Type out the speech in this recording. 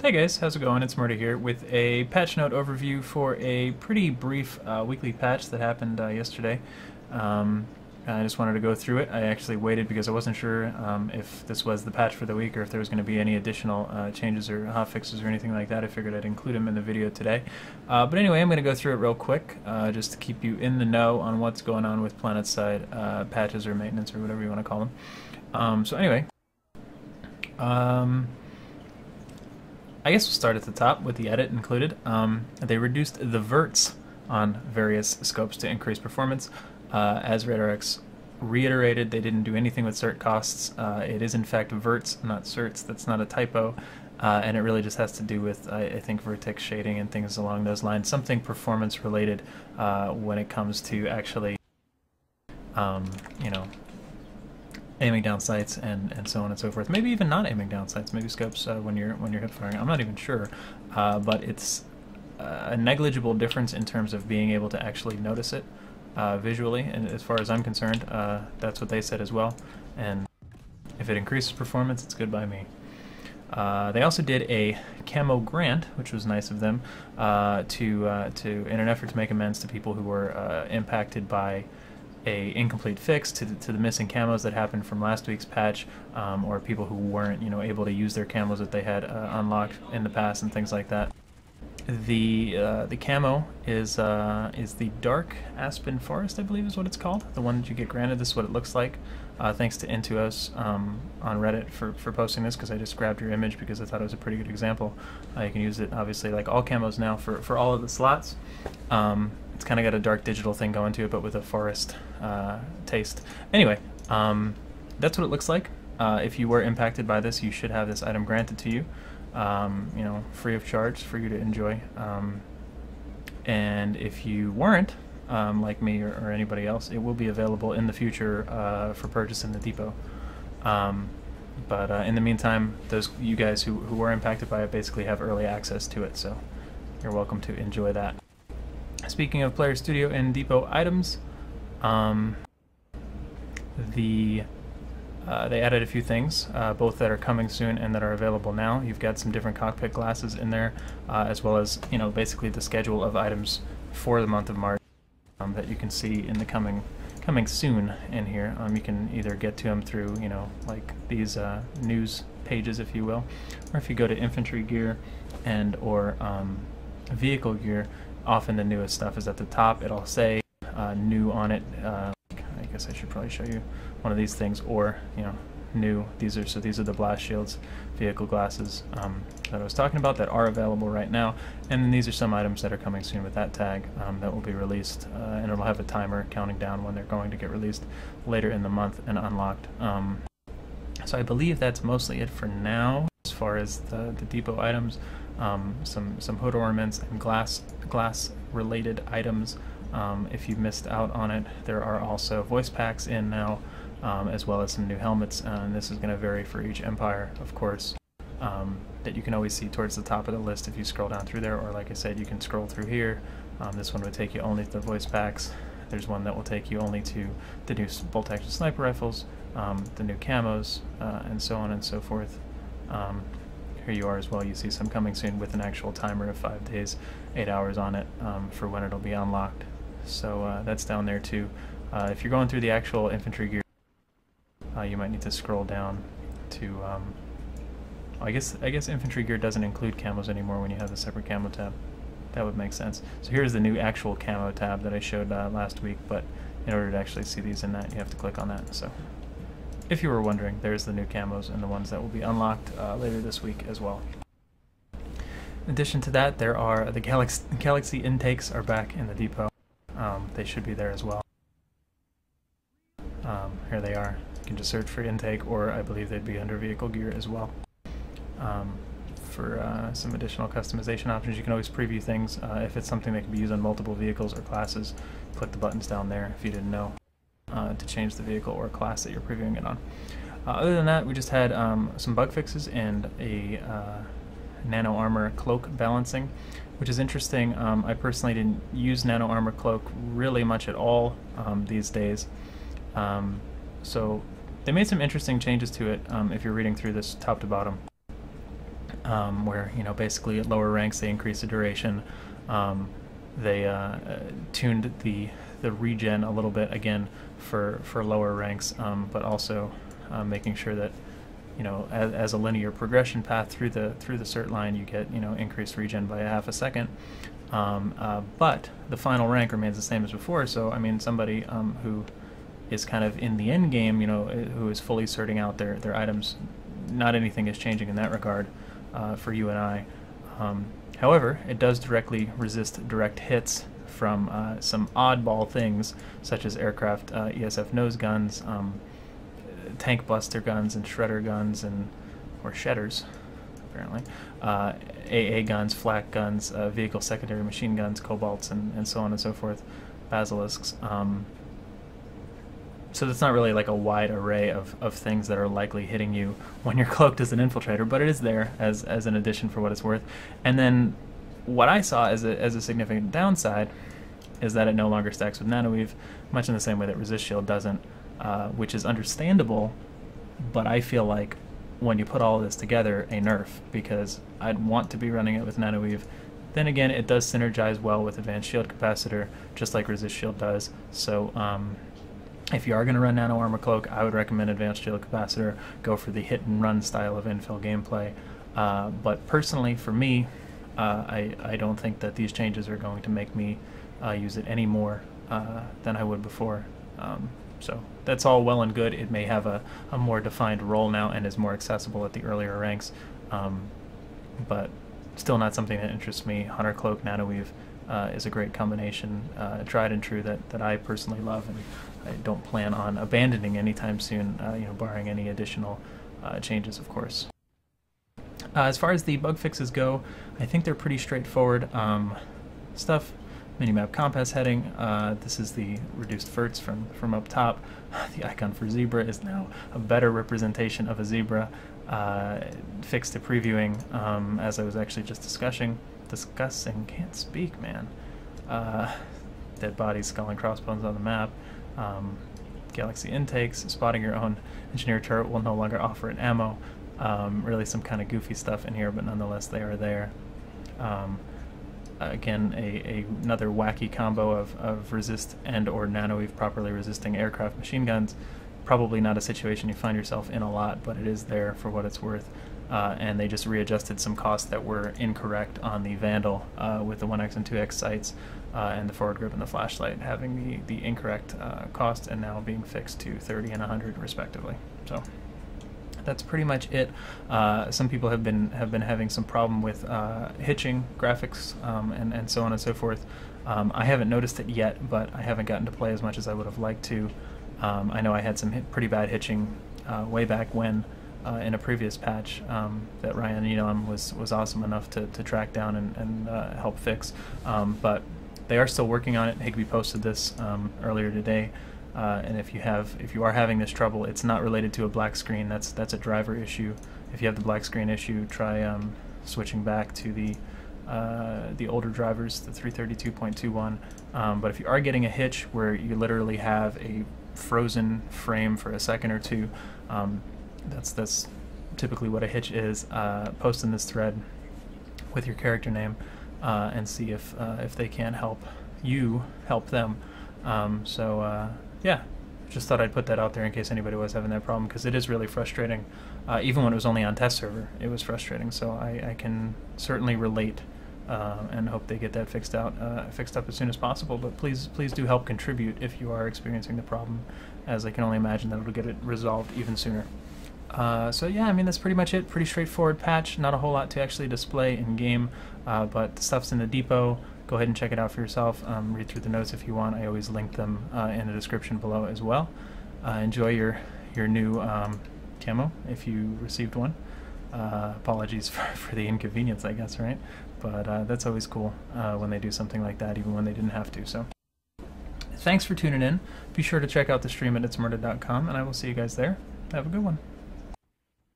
Hey guys, how's it going? ItZMuRdA here with a patch note overview for a pretty brief weekly patch that happened yesterday. I just wanted to go through it. I actually waited because I wasn't sure if this was the patch for the week or if there was going to be any additional changes or hotfixes or anything like that. I figured I'd include them in the video today. But anyway, I'm going to go through it real quick just to keep you in the know on what's going on with PlanetSide patches or maintenance or whatever you want to call them. So anyway, I guess we'll start at the top with the edit included. They reduced the verts on various scopes to increase performance. As RadarX reiterated, they didn't do anything with cert costs. It is in fact verts, not certs. That's not a typo. And it really just has to do with, I think, vertex shading and things along those lines. Something performance related when it comes to actually, you know, aiming down sights and so on and so forth. Maybe even not aiming down sights. Maybe scopes when you're hip firing. I'm not even sure, but it's a negligible difference in terms of being able to actually notice it visually. And as far as I'm concerned, that's what they said as well. And if it increases performance, it's good by me. They also did a camo grant, which was nice of them, in an effort to make amends to people who were impacted by a incomplete fix to the missing camos that happened from last week's patch, or people who weren't, able to use their camos that they had unlocked in the past and things like that. The camo is the Dark Aspen Forest, I believe is what it's called. The one that you get granted. This is what it looks like. Thanks to Intuos on Reddit for posting this, because I just grabbed your image because I thought it was a pretty good example. You can use it obviously like all camos now for all of the slots. It's kind of got a dark digital thing going to it, but with a forest taste. Anyway, that's what it looks like. If you were impacted by this, you should have this item granted to you, free of charge for you to enjoy. And if you weren't, like me or anybody else, it will be available in the future for purchase in the depot. But in the meantime, you guys who were impacted by it basically have early access to it, so you're welcome to enjoy that. Speaking of Player Studio and Depot items, they added a few things, both that are coming soon and that are available now. You've got some different cockpit glasses in there, as well as basically the schedule of items for the month of March that you can see in the coming soon in here. You can either get to them through like these news pages, if you will, or if you go to infantry gear and or vehicle gear. Often the newest stuff is at the top. It'll say new on it. I guess I should probably show you one of these things, or new. These are the blast shields, vehicle glasses that I was talking about that are available right now. And then these are some items that are coming soon with that tag that will be released, and it'll have a timer counting down when they're going to get released later in the month and unlocked. So I believe that's mostly it for now as far as the depot items. Some hood ornaments and glass related items. If you missed out on it, there are also voice packs in now, as well as some new helmets, and this is going to vary for each empire, of course, that you can always see towards the top of the list if you scroll down through there, or like I said, you can scroll through here. This one would take you only to the voice packs. There's one that will take you only to the new bolt action sniper rifles, the new camos, and so on and so forth. Here you are as well. You see some coming soon with an actual timer of 5 days, 8 hours on it for when it'll be unlocked. So that's down there too. If you're going through the actual infantry gear, you might need to scroll down to. I guess infantry gear doesn't include camos anymore when you have the separate camo tab. That would make sense. So here's the new actual camo tab that I showed last week. But in order to actually see these in that, you have to click on that. So if you were wondering, there's the new camos and the ones that will be unlocked later this week as well. In addition to that, there are the Galaxy intakes are back in the depot. They should be there as well. Here they are. You can just search for intake, or I believe they'd be under vehicle gear as well. For some additional customization options, you can always preview things. If it's something that can be used on multiple vehicles or classes, click the buttons down there if you didn't know. To change the vehicle or class that you're previewing it on. Other than that, we just had some bug fixes and a Nano Armor Cloak balancing, which is interesting. I personally didn't use Nano Armor Cloak really much at all these days. So they made some interesting changes to it if you're reading through this top to bottom. where, you know, basically at lower ranks they increase the duration. They tuned the regen a little bit again for lower ranks, but also making sure that, you know, as a linear progression path through the cert line, you get, you know, increased regen by a half a second. But the final rank remains the same as before. So I mean, somebody who is kind of in the end game, you know, who is fully certing out their items, not anything is changing in that regard for you and I. However, it does directly resist direct hits from some oddball things, such as aircraft ESF nose guns, tank buster guns, and shredder guns, or shedders, apparently, AA guns, flak guns, vehicle secondary machine guns, cobalts, and so on and so forth, basilisks. So that's not really like a wide array of things that are likely hitting you when you're cloaked as an infiltrator, but it is there as an addition for what it's worth. And then what I saw as a significant downside is that it no longer stacks with nanoweave, much in the same way that resist shield doesn't, which is understandable, but I feel like when you put all of this together, a nerf, because I'd want to be running it with nanoweave. Then again, it does synergize well with advanced shield capacitor, just like resist shield does. So if you are going to run Nano Armor Cloak, I would recommend Advanced Shield Capacitor. Go for the hit and run style of infill gameplay. But personally, for me, I don't think that these changes are going to make me use it any more than I would before. So that's all well and good. It may have a more defined role now and is more accessible at the earlier ranks, but still not something that interests me. Hunter Cloak, Nanoweave is a great combination, tried and true, that I personally love, and I don't plan on abandoning anytime soon, you know, barring any additional changes, of course. As far as the bug fixes go, I think they're pretty straightforward stuff. Minimap compass heading. This is the reduced verts from up top. The icon for zebra is now a better representation of a zebra. Fixed to previewing, as I was actually just discussing, can't speak, man. Dead bodies, skull and crossbones on the map. Galaxy intakes, spotting your own engineer turret will no longer offer an ammo. Really some kind of goofy stuff in here, but nonetheless they are there. Again, another wacky combo of resist and or nanoweave properly resisting aircraft machine guns. Probably not a situation you find yourself in a lot, but it is there for what it's worth. And they just readjusted some costs that were incorrect on the Vandal with the 1x and 2x sights and the forward grip and the flashlight having the incorrect cost and now being fixed to 30 and 100 respectively. So that's pretty much it. Some people have been having some problem with hitching graphics and so on and so forth. I haven't noticed it yet, but I haven't gotten to play as much as I would have liked to. I know I had some pretty bad hitching way back when in a previous patch that Ryan Elam was awesome enough to track down and help fix. But they are still working on it. Higby posted this earlier today. And if you are having this trouble, it's not related to a black screen. That's a driver issue. If you have the black screen issue, try switching back to the older drivers, the 332.21. But if you are getting a hitch where you literally have a frozen frame for a second or two, that's typically what a hitch is. Post in this thread with your character name and see if they can help you help them. Yeah, just thought I'd put that out there in case anybody was having that problem, because it is really frustrating. Even when it was only on test server, it was frustrating. So I can certainly relate and hope they get that fixed up as soon as possible. But please do help contribute if you are experiencing the problem, as I can only imagine that it'll get it resolved even sooner. So yeah, I mean, that's pretty much it. Pretty straightforward patch. Not a whole lot to actually display in game, but the stuff's in the depot. Go ahead and check it out for yourself. Read through the notes if you want. I always link them in the description below as well. Enjoy your new camo if you received one. Apologies for the inconvenience, I guess, right? But that's always cool when they do something like that, even when they didn't have to. So thanks for tuning in. Be sure to check out the stream at ItZMuRdA.com, and I will see you guys there. Have a good one.